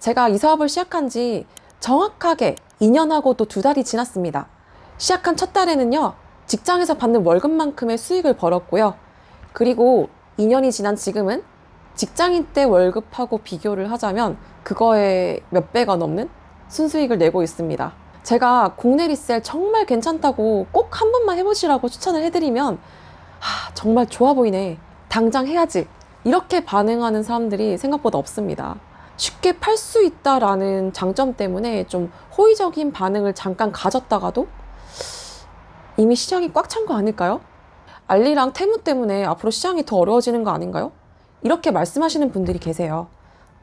제가 이 사업을 시작한 지 정확하게 2년하고도 2달이 지났습니다. 시작한 첫 달에는요, 직장에서 받는 월급만큼의 수익을 벌었고요. 그리고 2년이 지난 지금은 직장인 때 월급하고 비교를 하자면 그거에 몇 배가 넘는 순수익을 내고 있습니다. 제가 국내 리셀 정말 괜찮다고 꼭 한 번만 해보시라고 추천을 해드리면 정말 좋아 보이네, 당장 해야지, 이렇게 반응하는 사람들이 생각보다 없습니다. 쉽게 팔 수 있다라는 장점 때문에 좀 호의적인 반응을 잠깐 가졌다가도 이미 시장이 꽉 찬 거 아닐까요? 알리랑 테무 때문에 앞으로 시장이 더 어려워지는 거 아닌가요? 이렇게 말씀하시는 분들이 계세요.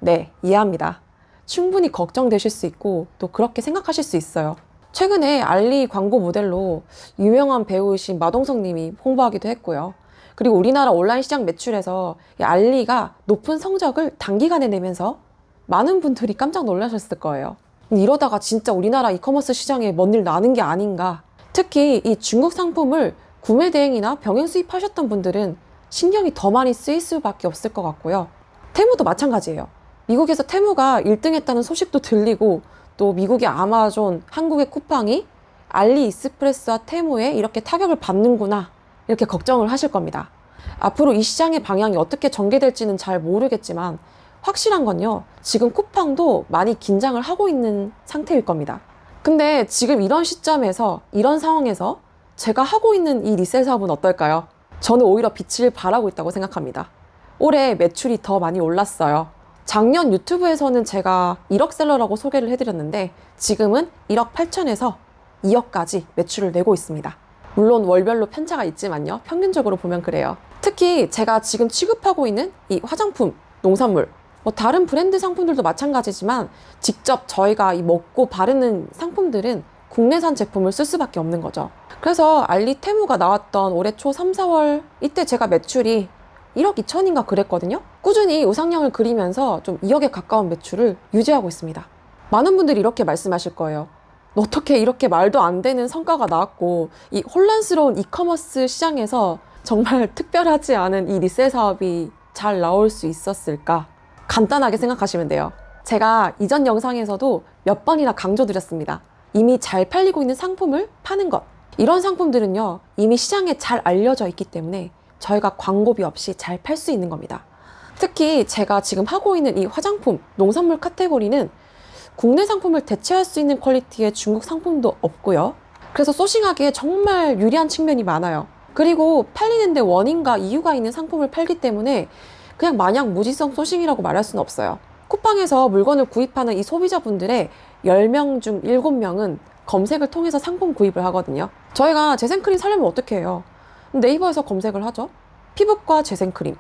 네, 이해합니다. 충분히 걱정되실 수 있고 또 그렇게 생각하실 수 있어요. 최근에 알리 광고 모델로 유명한 배우이신 마동석 님이 홍보하기도 했고요. 그리고 우리나라 온라인 시장 매출에서 이 알리가 높은 성적을 단기간에 내면서 많은 분들이 깜짝 놀라셨을 거예요. 이러다가 진짜 우리나라 이커머스 시장에 뭔 일 나는 게 아닌가. 특히 이 중국 상품을 구매 대행이나 병행 수입하셨던 분들은 신경이 더 많이 쓰일 수밖에 없을 것 같고요. 테무도 마찬가지예요. 미국에서 테무가 1등 했다는 소식도 들리고 또 미국의 아마존, 한국의 쿠팡이 알리익스프레스와 테무에 이렇게 타격을 받는구나, 이렇게 걱정을 하실 겁니다. 앞으로 이 시장의 방향이 어떻게 전개될지는 잘 모르겠지만 확실한 건요, 지금 쿠팡도 많이 긴장을 하고 있는 상태일 겁니다. 근데 지금 이런 시점에서, 이런 상황에서 제가 하고 있는 이 리셀 사업은 어떨까요? 저는 오히려 빛을 발하고 있다고 생각합니다. 올해 매출이 더 많이 올랐어요. 작년 유튜브에서는 제가 1억 셀러라고 소개를 해드렸는데 지금은 1억 8천에서 2억까지 매출을 내고 있습니다. 물론 월별로 편차가 있지만요, 평균적으로 보면 그래요. 특히 제가 지금 취급하고 있는 이 화장품, 농산물, 다른 브랜드 상품들도 마찬가지지만 직접 저희가 이 먹고 바르는 상품들은 국내산 제품을 쓸 수밖에 없는 거죠. 그래서 알리 테무가 나왔던 올해 초 3, 4월 이때 제가 매출이 1억 2천인가 그랬거든요. 꾸준히 우상향을 그리면서 좀 2억에 가까운 매출을 유지하고 있습니다. 많은 분들이 이렇게 말씀하실 거예요. 어떻게 이렇게 말도 안 되는 성과가 나왔고 이 혼란스러운 이커머스 시장에서 정말 특별하지 않은 이 리셀 사업이 잘 나올 수 있었을까? 간단하게 생각하시면 돼요. 제가 이전 영상에서도 몇 번이나 강조드렸습니다. 이미 잘 팔리고 있는 상품을 파는 것. 이런 상품들은요, 이미 시장에 잘 알려져 있기 때문에 저희가 광고비 없이 잘 팔 수 있는 겁니다. 특히 제가 지금 하고 있는 이 화장품, 농산물 카테고리는 국내 상품을 대체할 수 있는 퀄리티의 중국 상품도 없고요. 그래서 소싱하기에 정말 유리한 측면이 많아요. 그리고 팔리는데 원인과 이유가 있는 상품을 팔기 때문에 그냥 마냥 무지성 소싱이라고 말할 수는 없어요. 쿠팡에서 물건을 구입하는 이 소비자분들의 10명 중 7명은 검색을 통해서 상품 구입을 하거든요. 저희가 재생크림 사려면 어떻게 해요? 네이버에서 검색을 하죠. 피부과 재생크림,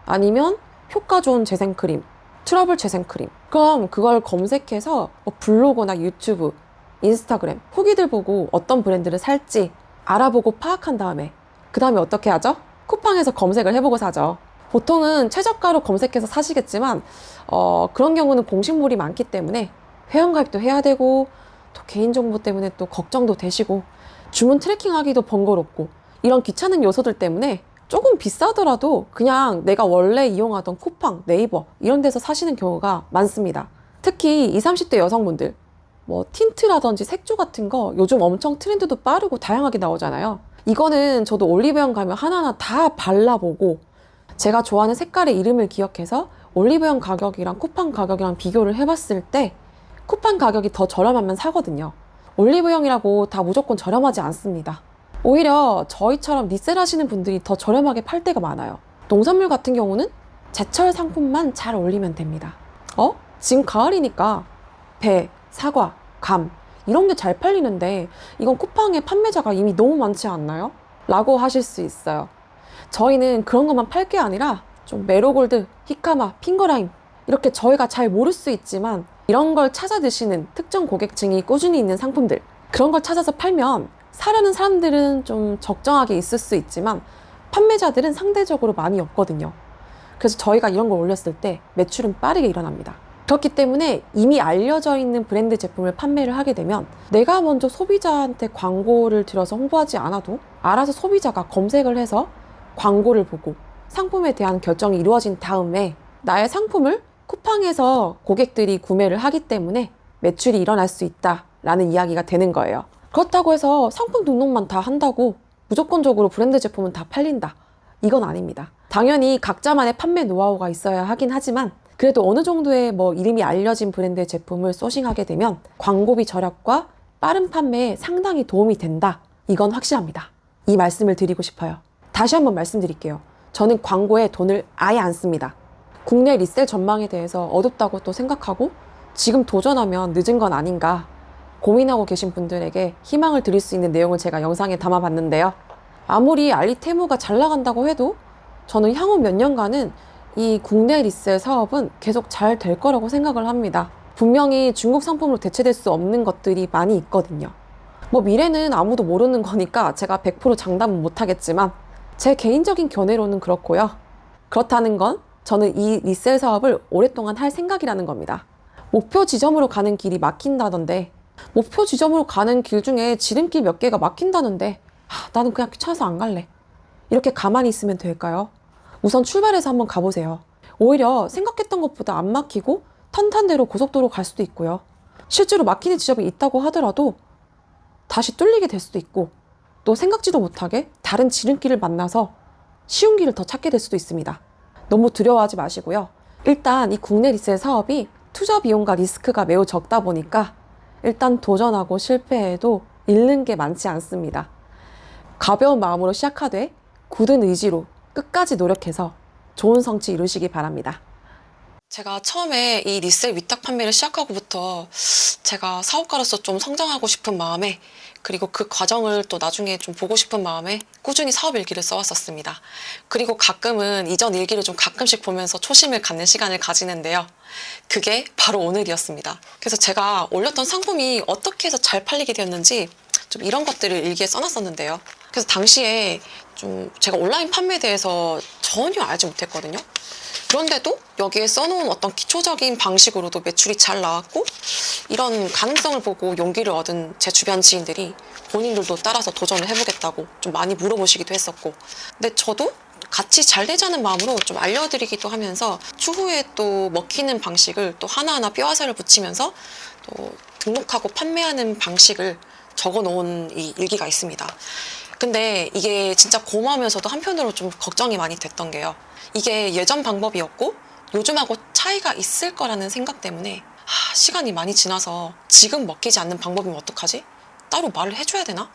아니면 효과 좋은 재생크림, 트러블 재생크림. 그럼 그걸 검색해서 블로그나 유튜브, 인스타그램 후기들 보고 어떤 브랜드를 살지 알아보고 파악한 다음에 그 다음에 어떻게 하죠? 쿠팡에서 검색을 해보고 사죠. 보통은 최저가로 검색해서 사시겠지만 그런 경우는 공식물이 많기 때문에 회원가입도 해야 되고 또 개인정보 때문에 또 걱정도 되시고 주문 트래킹하기도 번거롭고 이런 귀찮은 요소들 때문에 조금 비싸더라도 그냥 내가 원래 이용하던 쿠팡, 네이버 이런 데서 사시는 경우가 많습니다. 특히 20, 30대 여성분들 틴트라든지 색조 같은 거 요즘 엄청 트렌드도 빠르고 다양하게 나오잖아요. 이거는 저도 올리브영 가면 하나하나 다 발라보고 제가 좋아하는 색깔의 이름을 기억해서 올리브영 가격이랑 쿠팡 가격이랑 비교를 해봤을 때 쿠팡 가격이 더 저렴하면 사거든요. 올리브영이라고 다 무조건 저렴하지 않습니다. 오히려 저희처럼 리셀 하시는 분들이 더 저렴하게 팔 때가 많아요. 농산물 같은 경우는 제철 상품만 잘 올리면 됩니다. 지금 가을이니까 배, 사과, 감 이런 게 잘 팔리는데 이건 쿠팡에 판매자가 이미 너무 많지 않나요? 라고 하실 수 있어요. 저희는 그런 것만 팔 게 아니라 좀 메로골드, 히카마, 핑거라임 이렇게 저희가 잘 모를 수 있지만 이런 걸 찾아 드시는 특정 고객층이 꾸준히 있는 상품들, 그런 걸 찾아서 팔면 사려는 사람들은 좀 적정하게 있을 수 있지만 판매자들은 상대적으로 많이 없거든요. 그래서 저희가 이런 걸 올렸을 때 매출은 빠르게 일어납니다. 그렇기 때문에 이미 알려져 있는 브랜드 제품을 판매를 하게 되면 내가 먼저 소비자한테 광고를 들여서 홍보하지 않아도 알아서 소비자가 검색을 해서 광고를 보고 상품에 대한 결정이 이루어진 다음에 나의 상품을 쿠팡에서 고객들이 구매를 하기 때문에 매출이 일어날 수 있다라는 이야기가 되는 거예요. 그렇다고 해서 상품 등록만 다 한다고 무조건적으로 브랜드 제품은 다 팔린다. 이건 아닙니다. 당연히 각자만의 판매 노하우가 있어야 하긴 하지만 그래도 어느 정도의 이름이 알려진 브랜드의 제품을 소싱하게 되면 광고비 절약과 빠른 판매에 상당히 도움이 된다. 이건 확실합니다. 이 말씀을 드리고 싶어요. 다시 한번 말씀드릴게요. 저는 광고에 돈을 아예 안 씁니다. 국내 리셀 전망에 대해서 어둡다고 또 생각하고 지금 도전하면 늦은 건 아닌가 고민하고 계신 분들에게 희망을 드릴 수 있는 내용을 제가 영상에 담아봤는데요. 아무리 알리테무가 잘 나간다고 해도 저는 향후 몇 년간은 이 국내 리셀 사업은 계속 잘 될 거라고 생각을 합니다. 분명히 중국 상품으로 대체될 수 없는 것들이 많이 있거든요. 미래는 아무도 모르는 거니까 제가 100% 장담은 못하겠지만 제 개인적인 견해로는 그렇고요. 그렇다는 건 저는 이 리셀 사업을 오랫동안 할 생각이라는 겁니다. 목표 지점으로 가는 길이 막힌다던데 목표 지점으로 가는 길 중에 지름길 몇 개가 막힌다는데 나는 그냥 귀찮아서 안 갈래. 이렇게 가만히 있으면 될까요? 우선 출발해서 한번 가보세요. 오히려 생각했던 것보다 안 막히고 탄탄대로 고속도로 갈 수도 있고요. 실제로 막히는 지점이 있다고 하더라도 다시 뚫리게 될 수도 있고 또 생각지도 못하게 다른 지름길을 만나서 쉬운 길을 더 찾게 될 수도 있습니다. 너무 두려워하지 마시고요. 일단 이 국내 리셀 사업이 투자 비용과 리스크가 매우 적다 보니까 일단 도전하고 실패해도 잃는 게 많지 않습니다. 가벼운 마음으로 시작하되 굳은 의지로 끝까지 노력해서 좋은 성취 이루시기 바랍니다. 제가 처음에 이 리셀 위탁 판매를 시작하고부터 제가 사업가로서 좀 성장하고 싶은 마음에 그리고 그 과정을 또 나중에 좀 보고 싶은 마음에 꾸준히 사업 일기를 써왔었습니다. 그리고 가끔은 이전 일기를 좀 가끔씩 보면서 초심을 갖는 시간을 가지는데요. 그게 바로 오늘이었습니다. 그래서 제가 올렸던 상품이 어떻게 해서 잘 팔리게 되었는지 좀 이런 것들을 일기에 써놨었는데요. 그래서 당시에 좀 제가 온라인 판매에 대해서 전혀 알지 못했거든요. 그런데도 여기에 써놓은 어떤 기초적인 방식으로도 매출이 잘 나왔고 이런 가능성을 보고 용기를 얻은 제 주변 지인들이 본인들도 따라서 도전을 해보겠다고 좀 많이 물어보시기도 했었고 근데 저도 같이 잘 되자는 마음으로 좀 알려드리기도 하면서 추후에 또 먹히는 방식을 또 하나하나 뼈화살을 붙이면서 또 등록하고 판매하는 방식을 적어놓은 이 일기가 있습니다. 근데 이게 진짜 고마우면서도 한편으로 좀 걱정이 많이 됐던 게요. 이게 예전 방법이었고 요즘하고 차이가 있을 거라는 생각 때문에 시간이 많이 지나서 지금 먹히지 않는 방법이면 어떡하지? 따로 말을 해줘야 되나?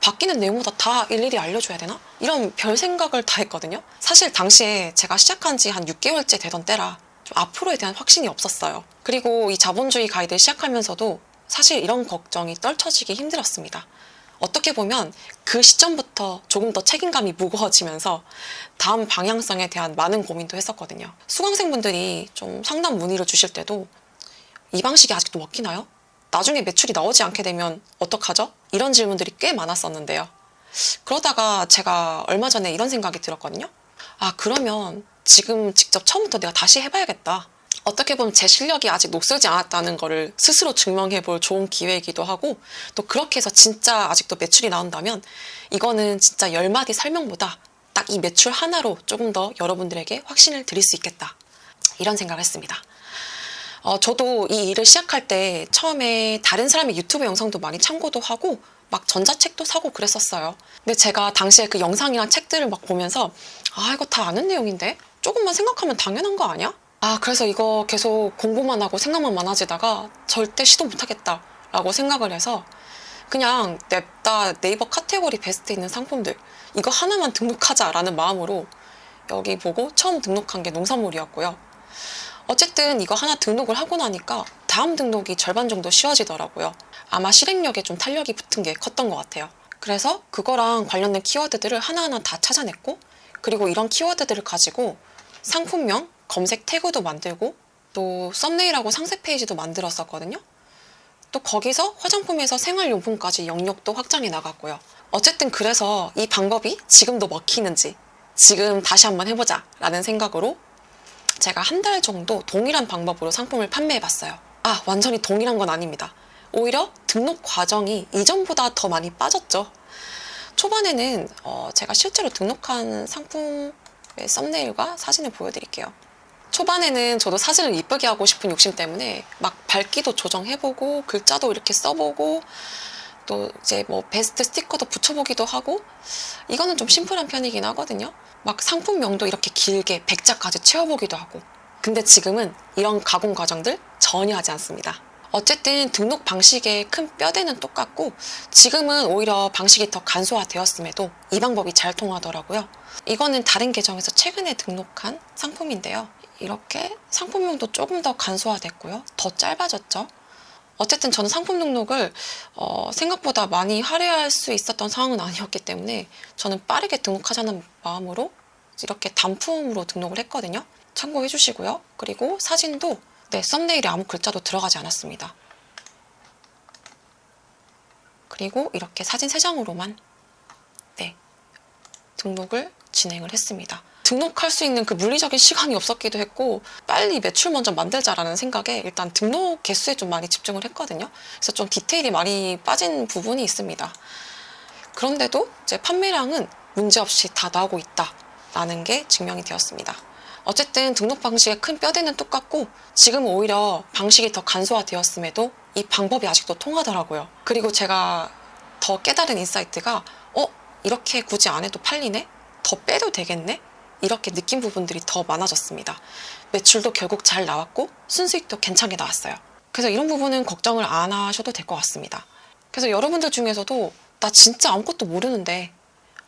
바뀌는 내용보다 다 일일이 알려줘야 되나? 이런 별 생각을 다 했거든요. 사실 당시에 제가 시작한 지 한 6개월째 되던 때라 좀 앞으로에 대한 확신이 없었어요. 그리고 이 자본주의 가이드를 시작하면서도 사실 이런 걱정이 떨쳐지기 힘들었습니다. 어떻게 보면 그 시점부터 조금 더 책임감이 무거워지면서 다음 방향성에 대한 많은 고민도 했었거든요. 수강생분들이 좀 상담 문의를 주실 때도 이 방식이 아직도 먹히나요? 나중에 매출이 나오지 않게 되면 어떡하죠? 이런 질문들이 꽤 많았었는데요. 그러다가 제가 얼마 전에 이런 생각이 들었거든요. 그러면 지금 직접 처음부터 내가 다시 해봐야겠다. 어떻게 보면 제 실력이 아직 녹슬지 않았다는 거를 스스로 증명해볼 좋은 기회이기도 하고 또 그렇게 해서 진짜 아직도 매출이 나온다면 이거는 진짜 10마디 설명보다 딱 이 매출 하나로 조금 더 여러분들에게 확신을 드릴 수 있겠다. 이런 생각을 했습니다. 저도 이 일을 시작할 때 처음에 다른 사람의 유튜브 영상도 많이 참고도 하고 막 전자책도 사고 그랬었어요. 근데 제가 당시에 그 영상이랑 책들을 막 보면서 이거 다 아는 내용인데? 조금만 생각하면 당연한 거 아니야? 그래서 이거 계속 공부만 하고 생각만 많아지다가 절대 시도 못하겠다 라고 생각을 해서 그냥 냅다 네이버 카테고리 베스트에 있는 상품들 이거 하나만 등록하자라는 마음으로 여기 보고 처음 등록한 게 농산물이었고요. 어쨌든 이거 하나 등록을 하고 나니까 다음 등록이 절반 정도 쉬워지더라고요. 아마 실행력에 좀 탄력이 붙은 게 컸던 것 같아요. 그래서 그거랑 관련된 키워드들을 하나하나 다 찾아냈고 그리고 이런 키워드들을 가지고 상품명, 검색 태그도 만들고 또 썸네일하고 상세 페이지도 만들었었거든요. 또 거기서 화장품에서 생활용품까지 영역도 확장해 나갔고요. 어쨌든 그래서 이 방법이 지금도 먹히는지 지금 다시 한번 해보자 라는 생각으로 제가 한 달 정도 동일한 방법으로 상품을 판매해봤어요. 완전히 동일한 건 아닙니다. 오히려 등록 과정이 이전보다 더 많이 빠졌죠. 초반에는 제가 실제로 등록한 상품의 썸네일과 사진을 보여드릴게요. 초반에는 저도 사진을 이쁘게 하고 싶은 욕심 때문에 막 밝기도 조정해보고 글자도 이렇게 써보고 또 이제 뭐 베스트 스티커도 붙여보기도 하고 이거는 좀 심플한 편이긴 하거든요. 막 상품명도 이렇게 길게 100자까지 채워보기도 하고. 근데 지금은 이런 가공 과정들 전혀 하지 않습니다. 어쨌든 등록 방식의 큰 뼈대는 똑같고 지금은 오히려 방식이 더 간소화되었음에도 이 방법이 잘 통하더라고요. 이거는 다른 계정에서 최근에 등록한 상품인데요. 이렇게 상품명도 조금 더 간소화됐고요. 더 짧아졌죠. 어쨌든 저는 상품 등록을 생각보다 많이 할애할 수 있었던 상황은 아니었기 때문에 저는 빠르게 등록하자는 마음으로 이렇게 단품으로 등록을 했거든요. 참고해 주시고요. 그리고 사진도 썸네일에 아무 글자도 들어가지 않았습니다. 그리고 이렇게 사진 3장으로만 등록을 진행을 했습니다. 등록할 수 있는 그 물리적인 시간이 없었기도 했고 빨리 매출 먼저 만들자라는 생각에 일단 등록 개수에 좀 많이 집중을 했거든요. 그래서 좀 디테일이 많이 빠진 부분이 있습니다. 그런데도 제 판매량은 문제없이 다 나오고 있다라는 게 증명이 되었습니다. 어쨌든 등록 방식의 큰 뼈대는 똑같고 지금 오히려 방식이 더 간소화되었음에도 이 방법이 아직도 통하더라고요. 그리고 제가 더 깨달은 인사이트가 이렇게 굳이 안 해도 팔리네? 더 빼도 되겠네? 이렇게 느낀 부분들이 더 많아졌습니다. 매출도 결국 잘 나왔고 순수익도 괜찮게 나왔어요. 그래서 이런 부분은 걱정을 안 하셔도 될 것 같습니다. 그래서 여러분들 중에서도 나 진짜 아무것도 모르는데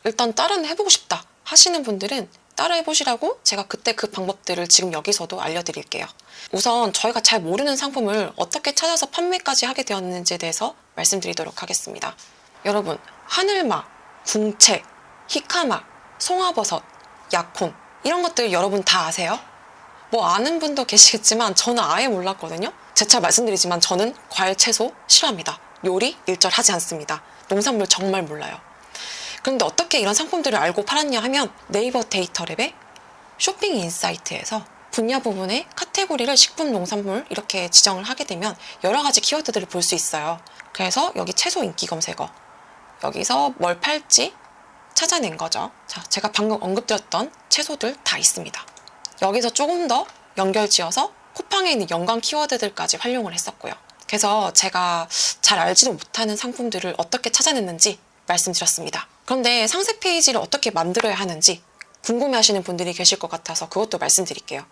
일단 따라는 해보고 싶다 하시는 분들은 따라 해보시라고 제가 그때 그 방법들을 지금 여기서도 알려드릴게요. 우선 저희가 잘 모르는 상품을 어떻게 찾아서 판매까지 하게 되었는지에 대해서 말씀드리도록 하겠습니다. 여러분, 하늘마, 궁채, 히카마, 송화버섯, 약혼 이런 것들 여러분 다 아세요? 뭐 아는 분도 계시겠지만 저는 아예 몰랐거든요. 재차 말씀드리지만 저는 과일, 채소 싫어합니다. 요리 일절 하지 않습니다. 농산물 정말 몰라요. 그런데 어떻게 이런 상품들을 알고 팔았냐 하면 네이버 데이터랩의 쇼핑 인사이트에서 분야 부분의 카테고리를 식품, 농산물 이렇게 지정을 하게 되면 여러 가지 키워드들을 볼 수 있어요. 그래서 여기 채소 인기 검색어 여기서 뭘 팔지 찾아낸 거죠. 자, 제가 방금 언급드렸던 채소들 다 있습니다. 여기서 조금 더 연결지어서 쿠팡에 있는 연관 키워드들까지 활용을 했었고요. 그래서 제가 잘 알지도 못하는 상품들을 어떻게 찾아냈는지 말씀드렸습니다. 그런데 상세 페이지를 어떻게 만들어야 하는지 궁금해하시는 분들이 계실 것 같아서 그것도 말씀드릴게요.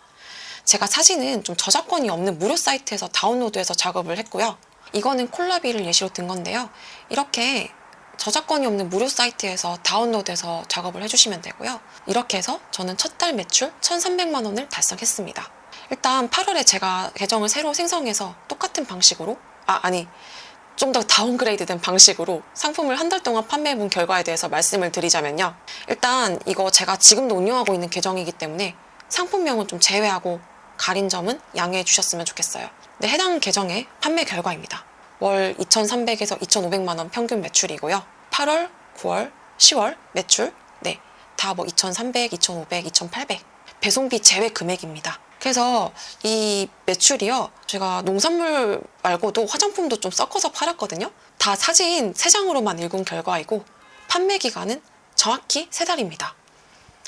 제가 사진은 좀 저작권이 없는 무료 사이트에서 다운로드해서 작업을 했고요. 이거는 콜라비를 예시로 든 건데요. 이렇게 저작권이 없는 무료 사이트에서 다운로드해서 작업을 해주시면 되고요. 이렇게 해서 저는 첫 달 매출 1,300만 원을 달성했습니다. 일단 8월에 제가 계정을 새로 생성해서 똑같은 방식으로 좀 더 다운그레이드된 방식으로 상품을 한 달 동안 판매해본 결과에 대해서 말씀을 드리자면요. 일단 이거 제가 지금도 운영하고 있는 계정이기 때문에 상품명은 좀 제외하고 가린 점은 양해해 주셨으면 좋겠어요. 네, 해당 계정의 판매 결과입니다. 월 2,300에서 2,500만 원 평균 매출이고요. 8월, 9월, 10월 매출 다 뭐 2,300, 2,500, 2,800 배송비 제외 금액입니다. 그래서 이 매출이요. 제가 농산물 말고도 화장품도 좀 섞어서 팔았거든요. 다 사진 3장으로만 읽은 결과이고 판매 기간은 정확히 3달입니다.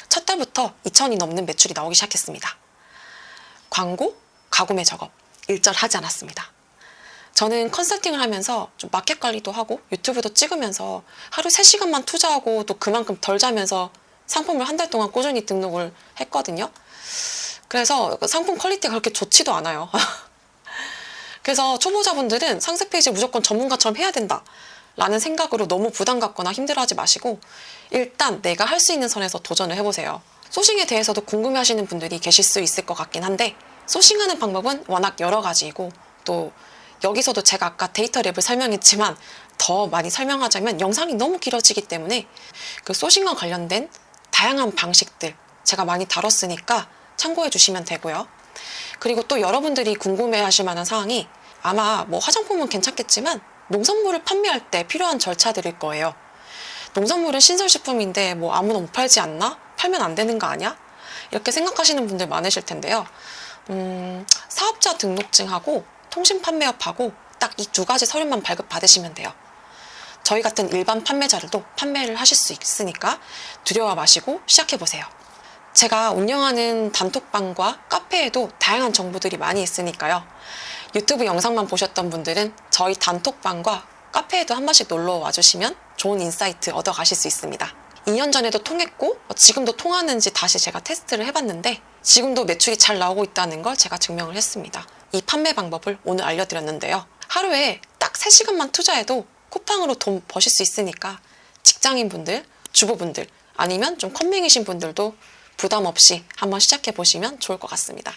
첫 달부터 2,000이 넘는 매출이 나오기 시작했습니다. 광고, 가구매 작업 일절 하지 않았습니다. 저는 컨설팅을 하면서 좀 마켓 관리도 하고 유튜브도 찍으면서 하루 3시간만 투자하고 또 그만큼 덜 자면서 상품을 한 달 동안 꾸준히 등록을 했거든요. 그래서 상품 퀄리티가 그렇게 좋지도 않아요. 그래서 초보자분들은 상세 페이지 무조건 전문가처럼 해야 된다 라는 생각으로 너무 부담 갖거나 힘들어하지 마시고 일단 내가 할 수 있는 선에서 도전을 해보세요. 소싱에 대해서도 궁금해하시는 분들이 계실 수 있을 것 같긴 한데 소싱하는 방법은 워낙 여러 가지이고 또 여기서도 제가 아까 데이터 랩을 설명했지만 더 많이 설명하자면 영상이 너무 길어지기 때문에 그 소싱과 관련된 다양한 방식들 제가 많이 다뤘으니까 참고해 주시면 되고요. 그리고 또 여러분들이 궁금해 하실 만한 사항이 아마 뭐 화장품은 괜찮겠지만 농산물을 판매할 때 필요한 절차들일 거예요. 농산물은 신선식품인데 뭐 아무나 못 팔지 않나? 팔면 안 되는 거 아니야? 이렇게 생각하시는 분들 많으실 텐데요. 사업자 등록증하고 통신판매업하고 딱 이 2가지 서류만 발급받으시면 돼요. 저희 같은 일반 판매자들도 판매를 하실 수 있으니까 두려워 마시고 시작해보세요. 제가 운영하는 단톡방과 카페에도 다양한 정보들이 많이 있으니까요. 유튜브 영상만 보셨던 분들은 저희 단톡방과 카페에도 한 번씩 놀러 와주시면 좋은 인사이트 얻어 가실 수 있습니다. 2년 전에도 통했고 지금도 통하는지 다시 제가 테스트를 해봤는데 지금도 매출이 잘 나오고 있다는 걸 제가 증명을 했습니다. 이 판매 방법을 오늘 알려드렸는데요. 하루에 딱 3시간만 투자해도 쿠팡으로 돈 버실 수 있으니까 직장인분들, 주부분들 아니면 좀 컴맹이신 분들도 부담 없이 한번 시작해 보시면 좋을 것 같습니다.